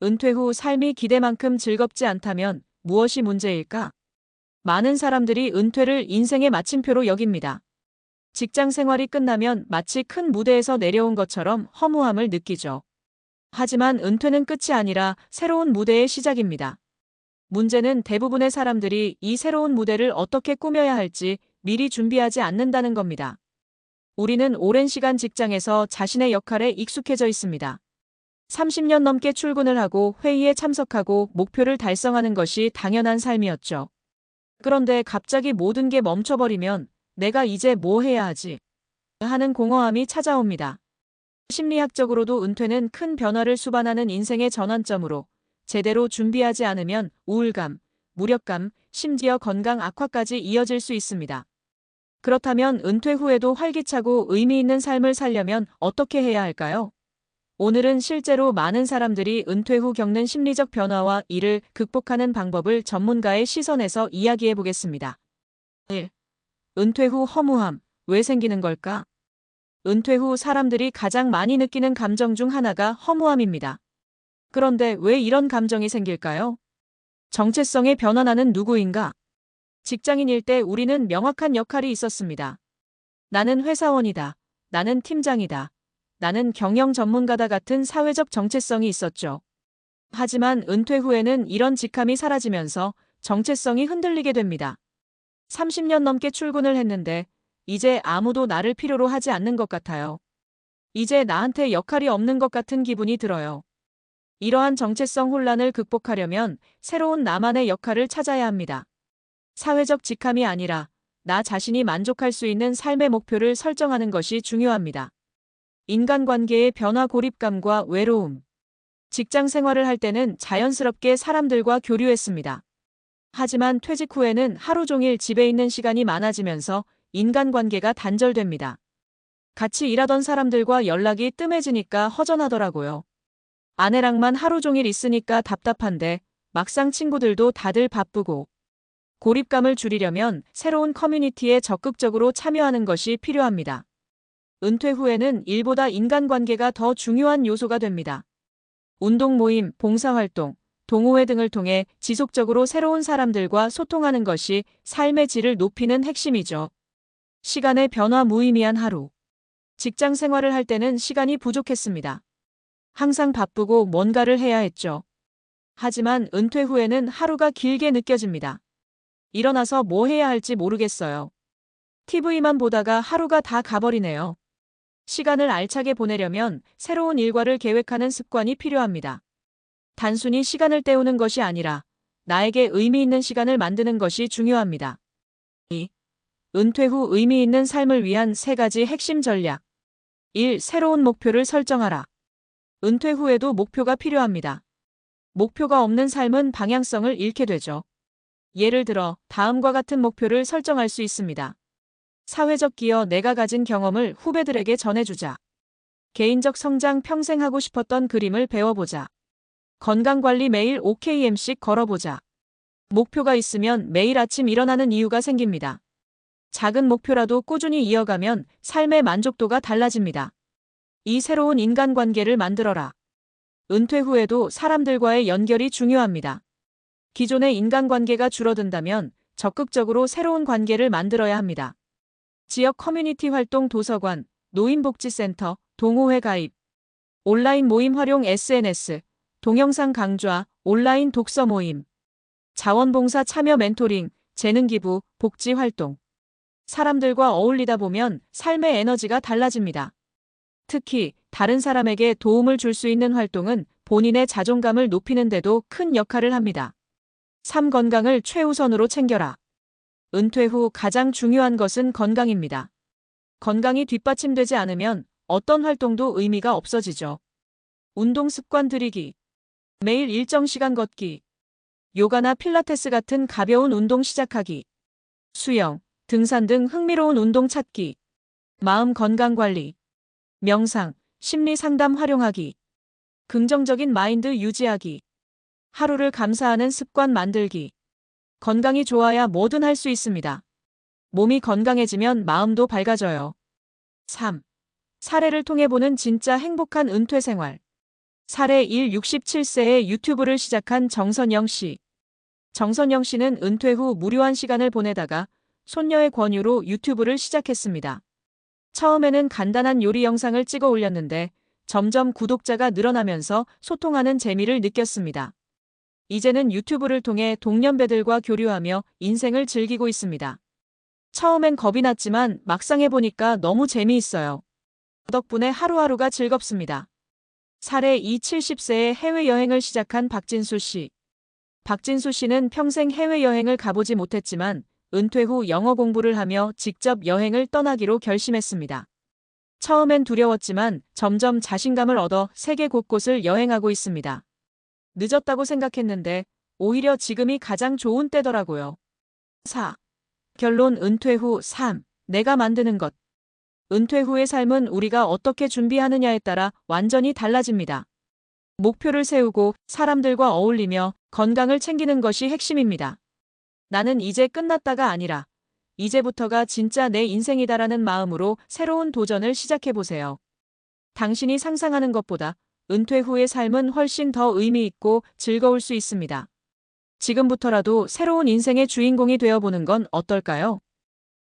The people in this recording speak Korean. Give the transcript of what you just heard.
은퇴 후 삶이 기대만큼 즐겁지 않다면 무엇이 문제일까? 많은 사람들이 은퇴를 인생의 마침표로 여깁니다. 직장 생활이 끝나면 마치 큰 무대에서 내려온 것처럼 허무함을 느끼죠. 하지만 은퇴는 끝이 아니라 새로운 무대의 시작입니다. 문제는 대부분의 사람들이 이 새로운 무대를 어떻게 꾸며야 할지 미리 준비하지 않는다는 겁니다. 우리는 오랜 시간 직장에서 자신의 역할에 익숙해져 있습니다. 30년 넘게 출근을 하고 회의에 참석하고 목표를 달성하는 것이 당연한 삶이었죠. 그런데 갑자기 모든 게 멈춰버리면 내가 이제 뭐 해야 하지? 하는 공허함이 찾아옵니다. 심리학적으로도 은퇴는 큰 변화를 수반하는 인생의 전환점으로 제대로 준비하지 않으면 우울감, 무력감, 심지어 건강 악화까지 이어질 수 있습니다. 그렇다면 은퇴 후에도 활기차고 의미 있는 삶을 살려면 어떻게 해야 할까요? 오늘은 실제로 많은 사람들이 은퇴 후 겪는 심리적 변화와 이를 극복하는 방법을 전문가의 시선에서 이야기해 보겠습니다. 1. 은퇴 후 허무함, 왜 생기는 걸까? 은퇴 후 사람들이 가장 많이 느끼는 감정 중 하나가 허무함입니다. 그런데 왜 이런 감정이 생길까요? 정체성의 변화나는 누구인가? 직장인일 때 우리는 명확한 역할이 있었습니다. 나는 회사원이다. 나는 팀장이다. 나는 경영 전문가다 같은 사회적 정체성이 있었죠. 하지만 은퇴 후에는 이런 직함이 사라지면서 정체성이 흔들리게 됩니다. 30년 넘게 출근을 했는데 이제 아무도 나를 필요로 하지 않는 것 같아요. 이제 나한테 역할이 없는 것 같은 기분이 들어요. 이러한 정체성 혼란을 극복하려면 새로운 나만의 역할을 찾아야 합니다. 사회적 직함이 아니라 나 자신이 만족할 수 있는 삶의 목표를 설정하는 것이 중요합니다. 인간관계의 변화 고립감과 외로움. 직장 생활을 할 때는 자연스럽게 사람들과 교류했습니다. 하지만 퇴직 후에는 하루 종일 집에 있는 시간이 많아지면서 인간관계가 단절됩니다. 같이 일하던 사람들과 연락이 뜸해지니까 허전하더라고요. 아내랑만 하루 종일 있으니까 답답한데 막상 친구들도 다들 바쁘고. 고립감을 줄이려면 새로운 커뮤니티에 적극적으로 참여하는 것이 필요합니다. 은퇴 후에는 일보다 인간관계가 더 중요한 요소가 됩니다. 운동 모임, 봉사활동, 동호회 등을 통해 지속적으로 새로운 사람들과 소통하는 것이 삶의 질을 높이는 핵심이죠. 시간의 변화 무의미한 하루. 직장 생활을 할 때는 시간이 부족했습니다. 항상 바쁘고 뭔가를 해야 했죠. 하지만 은퇴 후에는 하루가 길게 느껴집니다. 일어나서 뭐 해야 할지 모르겠어요. TV만 보다가 하루가 다 가버리네요. 시간을 알차게 보내려면 새로운 일과를 계획하는 습관이 필요합니다. 단순히 시간을 때우는 것이 아니라 나에게 의미 있는 시간을 만드는 것이 중요합니다. 2. 은퇴 후 의미 있는 삶을 위한 3가지 핵심 전략. 1. 새로운 목표를 설정하라. 은퇴 후에도 목표가 필요합니다. 목표가 없는 삶은 방향성을 잃게 되죠. 예를 들어 다음과 같은 목표를 설정할 수 있습니다. 사회적 기여, 내가 가진 경험을 후배들에게 전해주자. 개인적 성장, 평생 하고 싶었던 그림을 배워보자. 건강관리, 매일 5km씩 걸어보자. 목표가 있으면 매일 아침 일어나는 이유가 생깁니다. 작은 목표라도 꾸준히 이어가면 삶의 만족도가 달라집니다. 이 새로운 인간관계를 만들어라. 은퇴 후에도 사람들과의 연결이 중요합니다. 기존의 인간관계가 줄어든다면 적극적으로 새로운 관계를 만들어야 합니다. 지역 커뮤니티 활동, 도서관, 노인복지센터, 동호회 가입, 온라인 모임 활용, SNS, 동영상 강좌, 온라인 독서 모임, 자원봉사 참여, 멘토링, 재능기부, 복지활동. 사람들과 어울리다 보면 삶의 에너지가 달라집니다. 특히 다른 사람에게 도움을 줄 수 있는 활동은 본인의 자존감을 높이는 데도 큰 역할을 합니다. 3. 건강을 최우선으로 챙겨라. 은퇴 후 가장 중요한 것은 건강입니다. 건강이 뒷받침되지 않으면 어떤 활동도 의미가 없어지죠. 운동 습관 들이기, 매일 일정 시간 걷기, 요가나 필라테스 같은 가벼운 운동 시작하기, 수영, 등산 등 흥미로운 운동 찾기, 마음 건강 관리, 명상, 심리 상담 활용하기, 긍정적인 마인드 유지하기, 하루를 감사하는 습관 만들기. 건강이 좋아야 뭐든 할 수 있습니다. 몸이 건강해지면 마음도 밝아져요. 3. 사례를 통해 보는 진짜 행복한 은퇴 생활. 사례 1. 67세에 유튜브를 시작한 정선영 씨. 정선영 씨는 은퇴 후 무료한 시간을 보내다가 손녀의 권유로 유튜브를 시작했습니다. 처음에는 간단한 요리 영상을 찍어 올렸는데 점점 구독자가 늘어나면서 소통하는 재미를 느꼈습니다. 이제는 유튜브를 통해 동년배들과 교류하며 인생을 즐기고 있습니다. 처음엔 겁이 났지만 막상 해보니까 너무 재미있어요. 덕분에 하루하루가 즐겁습니다. 사례 2. 70세에 해외여행을 시작한 박진수 씨. 박진수 씨는 평생 해외여행을 가보지 못했지만 은퇴 후 영어 공부를 하며 직접 여행을 떠나기로 결심했습니다. 처음엔 두려웠지만 점점 자신감을 얻어 세계 곳곳을 여행하고 있습니다. 늦었다고 생각했는데 오히려 지금이 가장 좋은 때더라고요. 4. 결론. 은퇴 후 3. 내가 만드는 것. 은퇴 후의 삶은 우리가 어떻게 준비하느냐에 따라 완전히 달라집니다. 목표를 세우고 사람들과 어울리며 건강을 챙기는 것이 핵심입니다. 나는 이제 끝났다가 아니라 이제부터가 진짜 내 인생이다라는 마음으로 새로운 도전을 시작해보세요. 당신이 상상하는 것보다 은퇴 후의 삶은 훨씬 더 의미 있고 즐거울 수 있습니다. 지금부터라도 새로운 인생의 주인공이 되어보는 건 어떨까요?